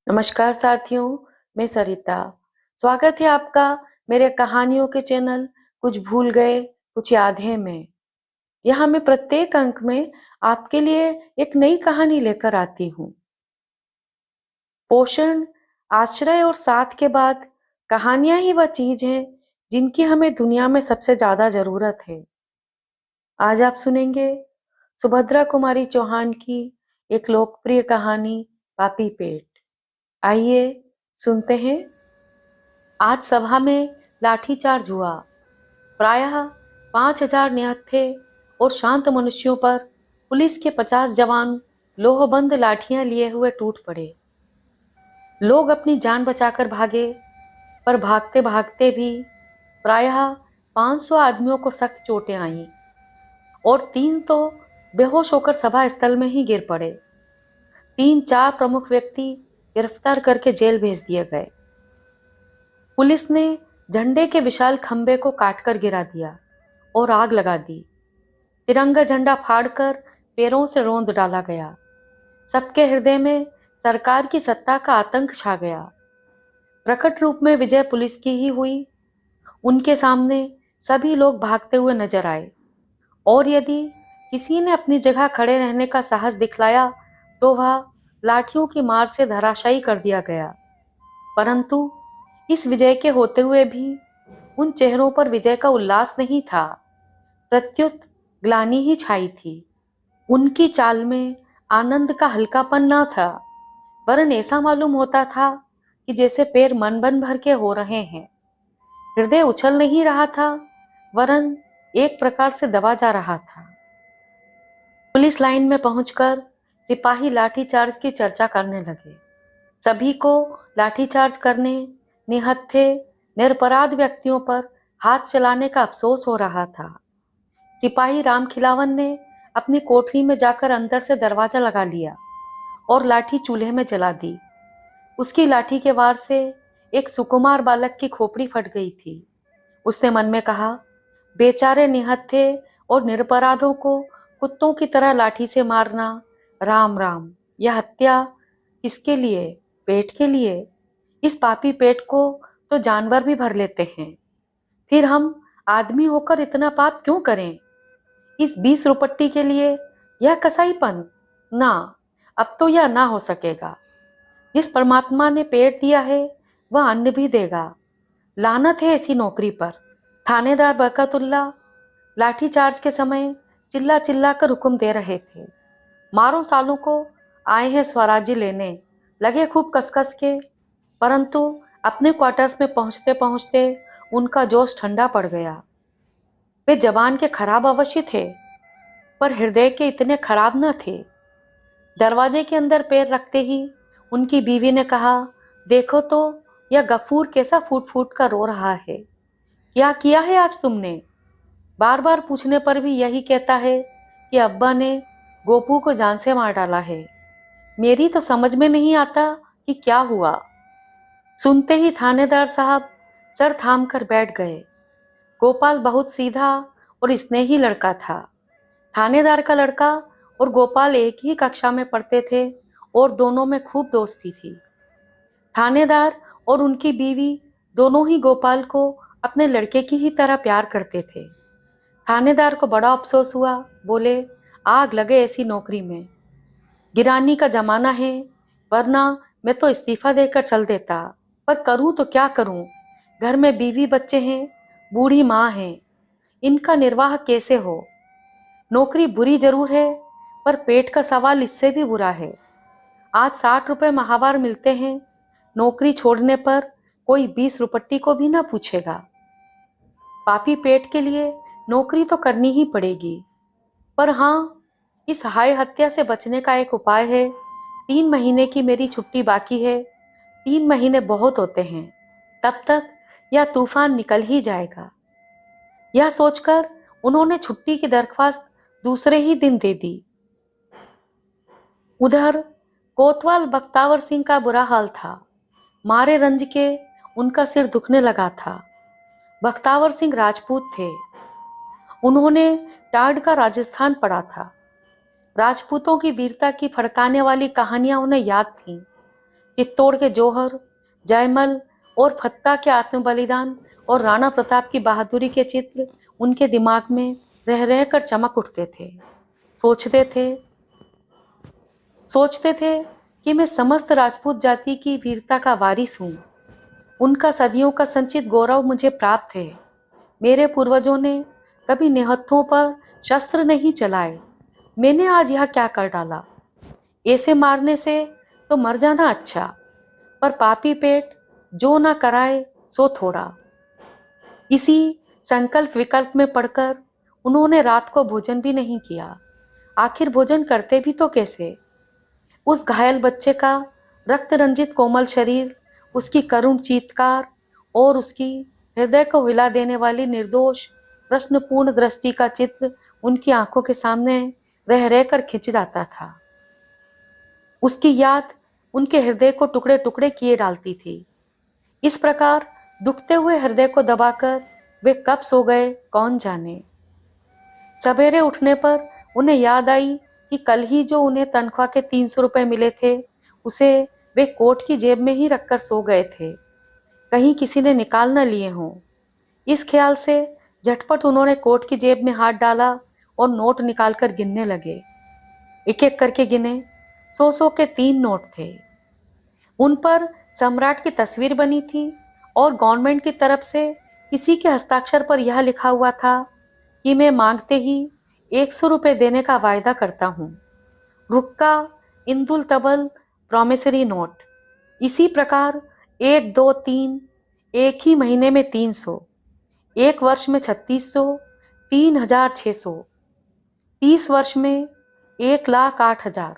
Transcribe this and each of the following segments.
नमस्कार साथियों, मैं सरिता। स्वागत है आपका मेरे कहानियों के चैनल कुछ भूल गए कुछ याद है में। यहाँ मैं प्रत्येक अंक में आपके लिए एक नई कहानी लेकर आती हूँ। पोषण, आश्रय और साथ के बाद कहानियां ही वह चीज है जिनकी हमें दुनिया में सबसे ज्यादा जरूरत है। आज आप सुनेंगे सुभद्रा कुमारी चौहान की एक लोकप्रिय कहानी, पापी पेट। आइए सुनते हैं। आज सभा में लाठीचार्ज हुआ। प्रायः 5,000 निहत्थे और शांत मनुष्यों पर पुलिस के 50 जवान लोहबंद लाठियां लिए हुए टूट पड़े। लोग अपनी जान बचाकर भागे, पर भागते भागते भी प्रायः 500 आदमियों को सख्त चोटें आईं और 3 तो बेहोश होकर सभा स्थल में ही गिर पड़े। 3-4 प्रमुख व्यक्ति गिरफ्तार करके जेल भेज दिए गए। पुलिस ने झंडे के विशाल खंभे को काटकर गिरा दिया और आग लगा दी। तिरंगा झंडा फाड़कर पैरों से रौंद डाला गया। सबके हृदय में सरकार की सत्ता का आतंक छा गया। प्रकट रूप में विजय पुलिस की ही हुई। उनके सामने सभी लोग भागते हुए नजर आए और यदि किसी ने अपनी जगह खड़े रहने का साहस दिखलाया तो वह लाठियों की मार से धराशायी कर दिया गया। परंतु इस विजय के होते हुए भी उन चेहरों पर विजय का उल्लास नहीं था, प्रत्युत ग्लानि ही छाई थी। उनकी चाल में आनंद का हल्कापन ना था, वरन ऐसा मालूम होता था कि जैसे पैर मन बन भर के हो रहे हैं। हृदय उछल नहीं रहा था, वरन एक प्रकार से दबा जा रहा था। पुलिस लाइन में पहुंचकर सिपाही लाठीचार्ज की चर्चा करने लगे। सभी को लाठीचार्ज करने, निहत्थे निरपराध व्यक्तियों पर हाथ चलाने का अफसोस हो रहा था। सिपाही राम खिलावन ने अपनी कोठरी में जाकर अंदर से दरवाजा लगा लिया और लाठी चूल्हे में जला दी। उसकी लाठी के वार से एक सुकुमार बालक की खोपड़ी फट गई थी। उसने मन में कहा, बेचारे निहत्थे और निरपराधों को कुत्तों की तरह लाठी से मारना, राम राम, यह हत्या किसके लिए? पेट के लिए। इस पापी पेट को तो जानवर भी भर लेते हैं, फिर हम आदमी होकर इतना पाप क्यों करें? इस 20 रुपट्टी के लिए यह कसाईपन? ना, अब तो यह ना हो सकेगा। जिस परमात्मा ने पेट दिया है वह अन्न भी देगा। लानत है ऐसी नौकरी पर। थानेदार बरकतुल्ला लाठीचार्ज के समय चिल्ला चिल्ला कर हुक्म दे रहे थे, मारो सालों को, आए हैं स्वराज्य लेने। लगे खूब कसकस के, परंतु अपने क्वार्टर्स में पहुंचते पहुंचते उनका जोश ठंडा पड़ गया। वे जबान के खराब अवश्य थे, पर हृदय के इतने खराब न थे। दरवाजे के अंदर पैर रखते ही उनकी बीवी ने कहा, देखो तो यह गफूर कैसा फूट फूट कर रो रहा है। क्या किया है आज तुमने? बार बार पूछने पर भी यही कहता है कि अब्बा ने गोपू को जान से मार डाला है। मेरी तो समझ में नहीं आता कि क्या हुआ। सुनते ही थानेदार साहब सर थाम कर बैठ गए। गोपाल बहुत सीधा और स्नेही लड़का था। थानेदार का लड़का और गोपाल एक ही कक्षा में पढ़ते थे और दोनों में खूब दोस्ती थी। थानेदार और उनकी बीवी दोनों ही गोपाल को अपने लड़के की ही तरह प्यार करते थे। थानेदार को बड़ा अफसोस हुआ। बोले, आग लगे ऐसी नौकरी में। गिरानी का जमाना है, वरना मैं तो इस्तीफा देकर चल देता। पर करूं तो क्या करूं? घर में बीवी बच्चे हैं, बूढ़ी माँ है, इनका निर्वाह कैसे हो? नौकरी बुरी जरूर है, पर पेट का सवाल इससे भी बुरा है। आज 60 रुपए माहवार मिलते हैं, नौकरी छोड़ने पर कोई 20 रुपट्टी को भी ना पूछेगा। पापी पेट के लिए नौकरी तो करनी ही पड़ेगी। पर हाँ, इस हाय हत्या से बचने का एक उपाय है। 3 महीने की मेरी छुट्टी बाकी है। 3 महीने बहुत होते हैं, तब तक यह तूफान निकल ही जाएगा। यह सोचकर उन्होंने छुट्टी की दरख्वास्त दूसरे ही दिन दे दी। उधर कोतवाल बख्तावर सिंह का बुरा हाल था। मारे रंज के उनका सिर दुखने लगा था। बख्तावर सिंह राजपूत थे। उन्होंने टाड़ का राजस्थान पढ़ा था। राजपूतों की वीरता की फड़काने वाली कहानियां उन्हें याद थीं। चित्तौड़ के जौहर, जयमल और फत्ता के आत्म बलिदान और राणा प्रताप की बहादुरी के चित्र उनके दिमाग में रह रह कर चमक उठते थे। सोचते थे सोचते थे कि मैं समस्त राजपूत जाति की वीरता का वारिस हूँ। उनका सदियों का संचित गौरव मुझे प्राप्त है। मेरे पूर्वजों ने कभी निहत्थों पर शस्त्र नहीं चलाए। मैंने आज यह क्या कर डाला? ऐसे मारने से तो मर जाना अच्छा, पर पापी पेट जो ना कराए सो थोड़ा। इसी संकल्प विकल्प में पढ़कर उन्होंने रात को भोजन भी नहीं किया। आखिर भोजन करते भी तो कैसे? उस घायल बच्चे का रक्त रंजित कोमल शरीर, उसकी करुण चीत्कार और उसकी हृदय को हिला देने वाली निर्दोष प्रश्नपूर्ण दृष्टि का चित्र उनकी आंखों के सामने रह रहकर खिंच जाता था। उसकी याद उनके हृदय को टुकड़े टुकड़े किए डालती थी। इस प्रकार दुखते हुए हृदय को दबाकर वे कब सो गए कौन जाने। सवेरे उठने पर उन्हें याद आई कि कल ही जो उन्हें तनख्वाह के 300 रुपए मिले थे, उसे वे कोट की जेब में ही रखकर सो गए थे, कहीं किसी ने निकाल न लिए हों। इस ख्याल से झटपट उन्होंने कोट की जेब में हाथ डाला और नोट निकालकर गिनने लगे। एक एक करके गिने, 100 के 3 नोट थे। उन पर सम्राट की तस्वीर बनी थी और गवर्नमेंट की तरफ से किसी के हस्ताक्षर पर यह लिखा हुआ था कि मैं मांगते ही 100 रुपये देने का वायदा करता हूँ। रुक्का इंदुल तबल प्रॉमिसरी नोट। इसी प्रकार 1 2 3 एक ही महीने में 300, एक वर्ष में 3600, 3600, 30 वर्ष में 1,08,000।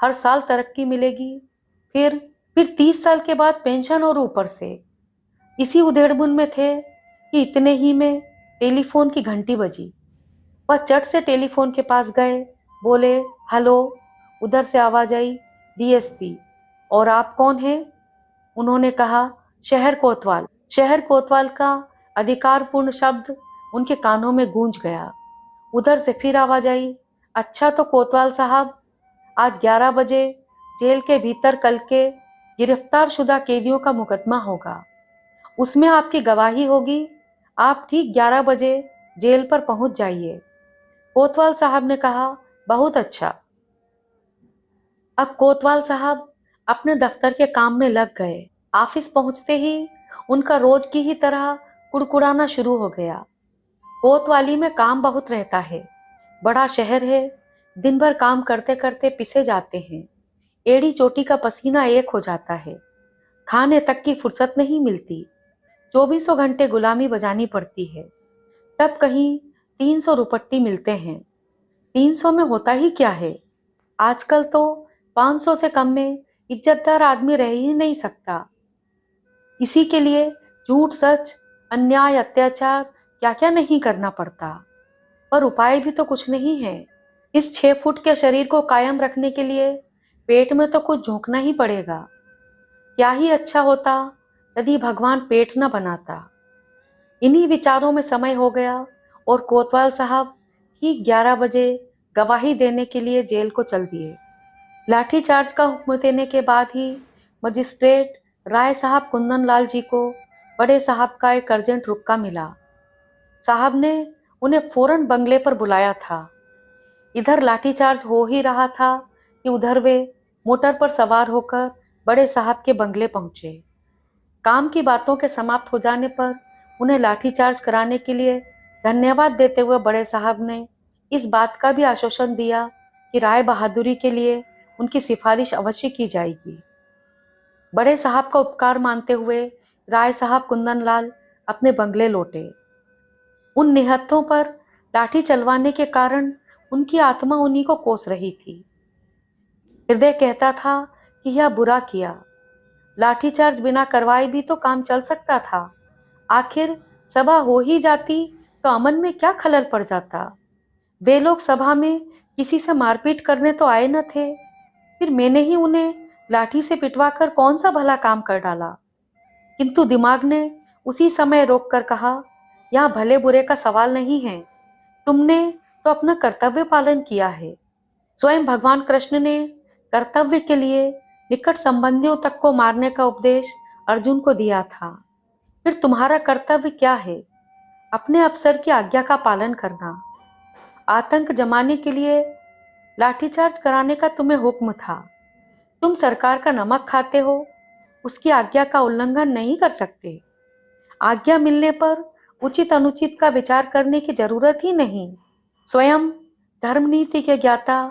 हर साल तरक्की मिलेगी, फिर 30 साल के बाद पेंशन और ऊपर से। इसी उधेड़बुन में थे कि इतने ही में टेलीफोन की घंटी बजी। वह चट से टेलीफोन के पास गए, बोले, हेलो। उधर से आवाज आई, डीएसपी। और आप कौन हैं? उन्होंने कहा, शहर कोतवाल। शहर कोतवाल का अधिकारपूर्ण शब्द उनके कानों में गूंज गया। उधर से फिर आवाज आई, अच्छा तो कोतवाल साहब, आज 11 बजे जेल के भीतर कल के गिरफ्तार शुदा कैदियों का मुकदमा होगा। उसमें आपकी गवाही होगी। आप ठीक 11 बजे जेल पर पहुंच जाइए। कोतवाल साहब ने कहा, बहुत अच्छा। अब कोतवाल साहब अपने दफ्तर के काम में लग गए। ऑफिस पहुंचते ही उनका रोज की ही तरह कुड़कुड़ाना शुरू हो गया। कोतवाली में काम बहुत रहता है, बड़ा शहर है, दिन भर काम करते करते पिसे जाते हैं, एड़ी चोटी का पसीना एक हो जाता है, खाने तक की फुर्सत नहीं मिलती, 24 घंटे गुलामी बजानी पड़ती है, तब कहीं 300 रुपट्टी मिलते हैं। 300 में होता ही क्या है? आजकल तो 500 से कम में इज्जतदार आदमी रह ही नहीं सकता। इसी के लिए झूठ सच, अन्याय अत्याचार क्या क्या नहीं करना पड़ता। पर उपाय भी तो कुछ नहीं है। इस 6 फुट के शरीर को कायम रखने के लिए पेट में तो कुछ झोंकना ही पड़ेगा। क्या ही अच्छा होता यदि भगवान पेट न बनाता। इन्हीं विचारों में समय हो गया और कोतवाल साहब ठीक 11 बजे गवाही देने के लिए जेल को चल दिए। लाठीचार्ज का हुक्म देने के बाद ही मजिस्ट्रेट राय साहब कुंदन लाल जी को बड़े साहब का एक अर्जेंट रुक्का मिला। साहब ने उन्हें फौरन बंगले पर बुलाया था। इधर लाठीचार्ज हो ही रहा था कि उधर वे मोटर पर सवार होकर बड़े साहब के बंगले पहुंचे। काम की बातों के समाप्त हो जाने पर उन्हें लाठीचार्ज कराने के लिए धन्यवाद देते हुए बड़े साहब ने इस बात का भी आश्वासन दिया कि राय बहादुरी के लिए उनकी सिफारिश अवश्य की जाएगी। बड़े साहब का उपकार मानते हुए राय साहब कुंदनलाल अपने बंगले लौटे। उन निहत्थों पर लाठी चलवाने के कारण उनकी आत्मा उन्हीं को कोस रही थी। हृदय कहता था कि यह बुरा किया। लाठीचार्ज बिना करवाए भी तो काम चल सकता था। आखिर सभा हो ही जाती तो अमन में क्या खलल पड़ जाता। वे लोग सभा में किसी से मारपीट करने तो आए न थे, फिर मैंने ही उन्हें लाठी से पिटवाकर कौन सा भला काम कर डाला। किंतु दिमाग ने उसी समय रोक कर कहा, यहाँ भले बुरे का सवाल नहीं है, तुमने तो अपना कर्तव्य पालन किया है। स्वयं भगवान कृष्ण ने कर्तव्य के लिए निकट संबंधियों तक को मारने का उपदेश अर्जुन को दिया था। फिर तुम्हारा कर्तव्य क्या है? अपने अफसर की आज्ञा का पालन करना। आतंक जमाने के लिए लाठीचार्ज कराने का तुम्हें हुक्म था। तुम सरकार का नमक खाते हो, उसकी आज्ञा का उल्लंघन नहीं कर सकते। आज्ञा मिलने पर उचित अनुचित का विचार करने की जरूरत ही नहीं। स्वयं धर्मनीति के ज्ञाता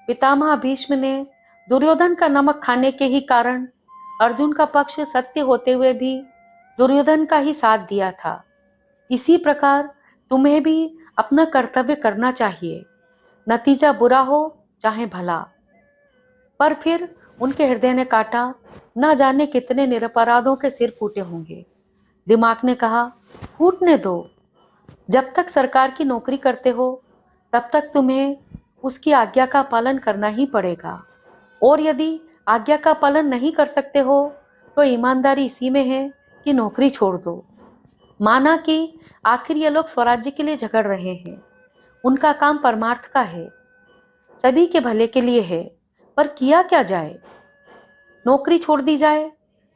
पितामह भीष्म ने दुर्योधन का नमक खाने के ही कारण अर्जुन का पक्ष सत्य होते हुए भी दुर्योधन का ही साथ दिया था। इसी प्रकार तुम्हें भी अपना कर्तव्य करना चाहिए, नतीजा बुरा हो चाहे भला। पर फिर उनके हृदय ने काटा, न जाने कितने निरपराधों के सिर फूटे होंगे। दिमाग ने कहा, फूटने दो। जब तक सरकार की नौकरी करते हो तब तक तुम्हें उसकी आज्ञा का पालन करना ही पड़ेगा, और यदि आज्ञा का पालन नहीं कर सकते हो तो ईमानदारी इसी में है कि नौकरी छोड़ दो। माना कि आखिर ये लोग स्वराज्य के लिए झगड़ रहे हैं, उनका काम परमार्थ का है, सभी के भले के लिए है, पर किया क्या जाए? नौकरी छोड़ दी जाए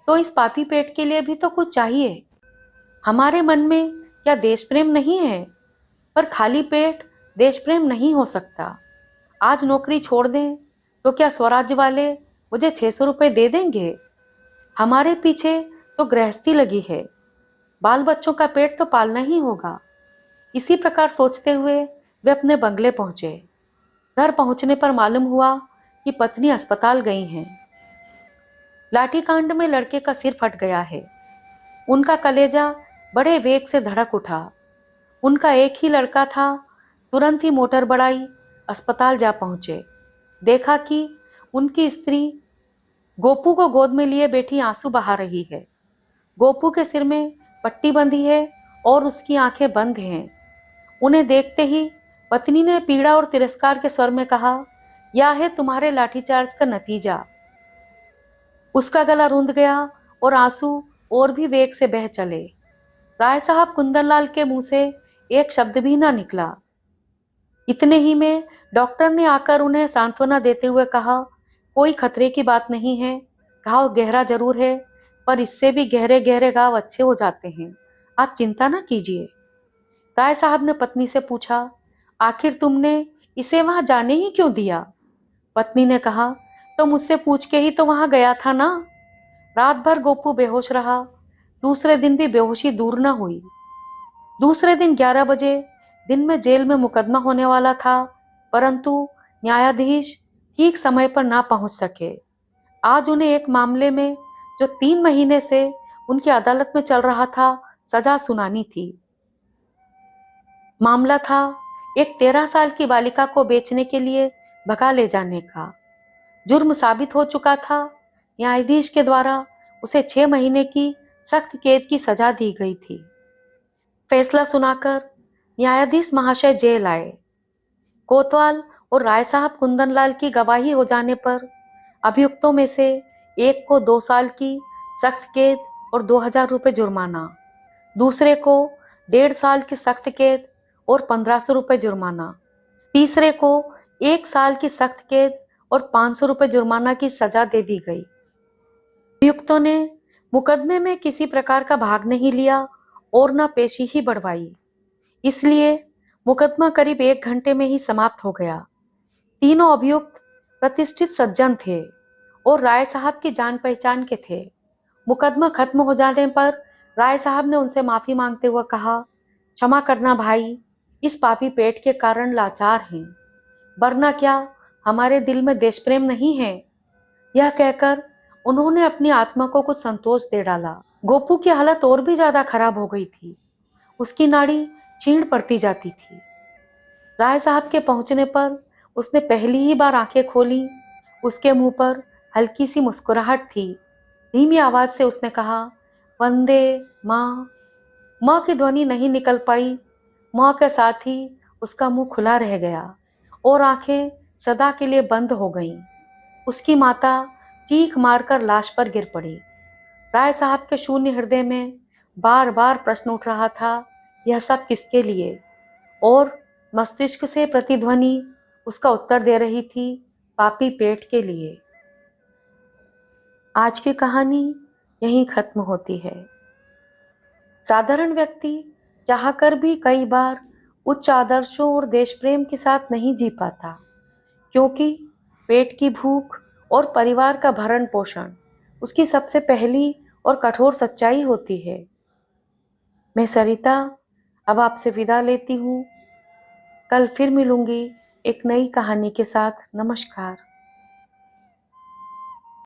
तो इस पापी पेट के लिए भी तो कुछ चाहिए। हमारे मन में क्या देश प्रेम नहीं है? पर खाली पेट देश प्रेम नहीं हो सकता। आज नौकरी छोड़ दें तो क्या स्वराज्य वाले मुझे 600 रुपये दे देंगे? हमारे पीछे तो गृहस्थी लगी है, बाल बच्चों का पेट तो पालना ही होगा। इसी प्रकार सोचते हुए वे अपने बंगले पहुंचे। घर पहुंचने पर मालूम हुआ कि पत्नी अस्पताल गई हैं। लाठीकांड में लड़के का सिर फट गया है। उनका कलेजा बड़े वेग से धड़क उठा। उनका एक ही लड़का था। तुरंत ही मोटर बढ़ाई, अस्पताल जा पहुंचे। देखा कि उनकी स्त्री गोपू को गोद में लिए बैठी आंसू बहा रही है। गोपू के सिर में पट्टी बंधी है और उसकी आंखें बंद हैं। उन्हें देखते ही पत्नी ने पीड़ा और तिरस्कार के स्वर में कहा, यह है तुम्हारे लाठीचार्ज का नतीजा। उसका गला रुंध गया और आंसू और भी वेग से बह चले। राय साहब कुंदनलाल के मुंह से एक शब्द भी ना निकला। इतने ही में डॉक्टर ने आकर उन्हें सांत्वना देते हुए कहा, कोई खतरे की बात नहीं है, घाव गहरा जरूर है, पर इससे भी गहरे गहरे घाव अच्छे हो जाते हैं, आप चिंता ना कीजिए। राय साहब ने पत्नी से पूछा, आखिर तुमने इसे वहां जाने ही क्यों दिया? पत्नी ने कहा, तो मुझसे पूछ के ही तो वहां गया था ना। रात भर गोपू बेहोश रहा, दूसरे दिन भी बेहोशी दूर न हुई। दूसरे दिन 11 बजे दिन में जेल में मुकदमा होने वाला था, परंतु न्यायाधीश ठीक समय पर ना पहुंच सके। आज उन्हें एक मामले में जो 3 महीने से उनकी अदालत में चल रहा था, सजा सुनानी थी। मामला था एक 13 साल की बालिका को बेचने के लिए भगा ले जाने का। जुर्म साबित हो चुका था। न्यायाधीश के द्वारा उसे 6 महीने की सख्त कैद की सजा दी गई थी। फैसला सुनाकर न्यायाधीश महाशय जेल आए। कोतवाल और राय साहब कुंदनलाल की गवाही हो जाने पर अभियुक्तों में से एक को 2 साल की सख्त कैद और 2000 रुपये जुर्माना, दूसरे को 1.5 साल की सख्त कैद और 1500 रुपये जुर्माना, तीसरे को 1 साल की सख्त कैद और 500 रुपये जुर्माना की सजा दे दी गई। अभियुक्तों ने मुकदमे में किसी प्रकार का भाग नहीं लिया और न पेशी ही बढ़वाई, इसलिए मुकदमा करीब 1 घंटे में ही समाप्त हो गया। तीनों अभियुक्त प्रतिष्ठित सज्जन थे और राय साहब की जान पहचान के थे। मुकदमा खत्म हो जाने पर राय साहब ने उनसे माफी मांगते हुए कहा, क्षमा करना भाई, इस पापी पेट के कारण लाचार हैं, वरना क्या हमारे दिल में देश प्रेम नहीं है? यह कहकर उन्होंने अपनी आत्मा को कुछ संतोष दे डाला। गोपू की हालत और भी ज्यादा खराब हो गई थी। उसकी नाड़ी क्षीण पड़ती जाती थी। राय साहब के पहुंचने पर उसने पहली ही बार आंखें खोली। उसके मुंह पर हल्की सी मुस्कुराहट थी। धीमी आवाज से उसने कहा, वंदे माँ। माँ की ध्वनि नहीं निकल पाई। माँ के साथ ही उसका मुंह खुला रह गया और आंखें सदा के लिए बंद हो गईं। उसकी माता चीख मारकर लाश पर गिर पड़ी। राय साहब के शून्य हृदय में बार बार प्रश्न उठ रहा था, यह सब किसके लिए? और मस्तिष्क से प्रतिध्वनि उसका उत्तर दे रही थी, पापी पेट के लिए। आज की कहानी यहीं खत्म होती है। साधारण व्यक्ति चाहकर भी कई बार उच्च आदर्शों और देश प्रेम के साथ नहीं जी पाता, क्योंकि पेट की भूख और परिवार का भरण पोषण उसकी सबसे पहली और कठोर सच्चाई होती है। मैं सरिता अब आपसे विदा लेती हूँ। कल फिर मिलूंगी एक नई कहानी के साथ। नमस्कार।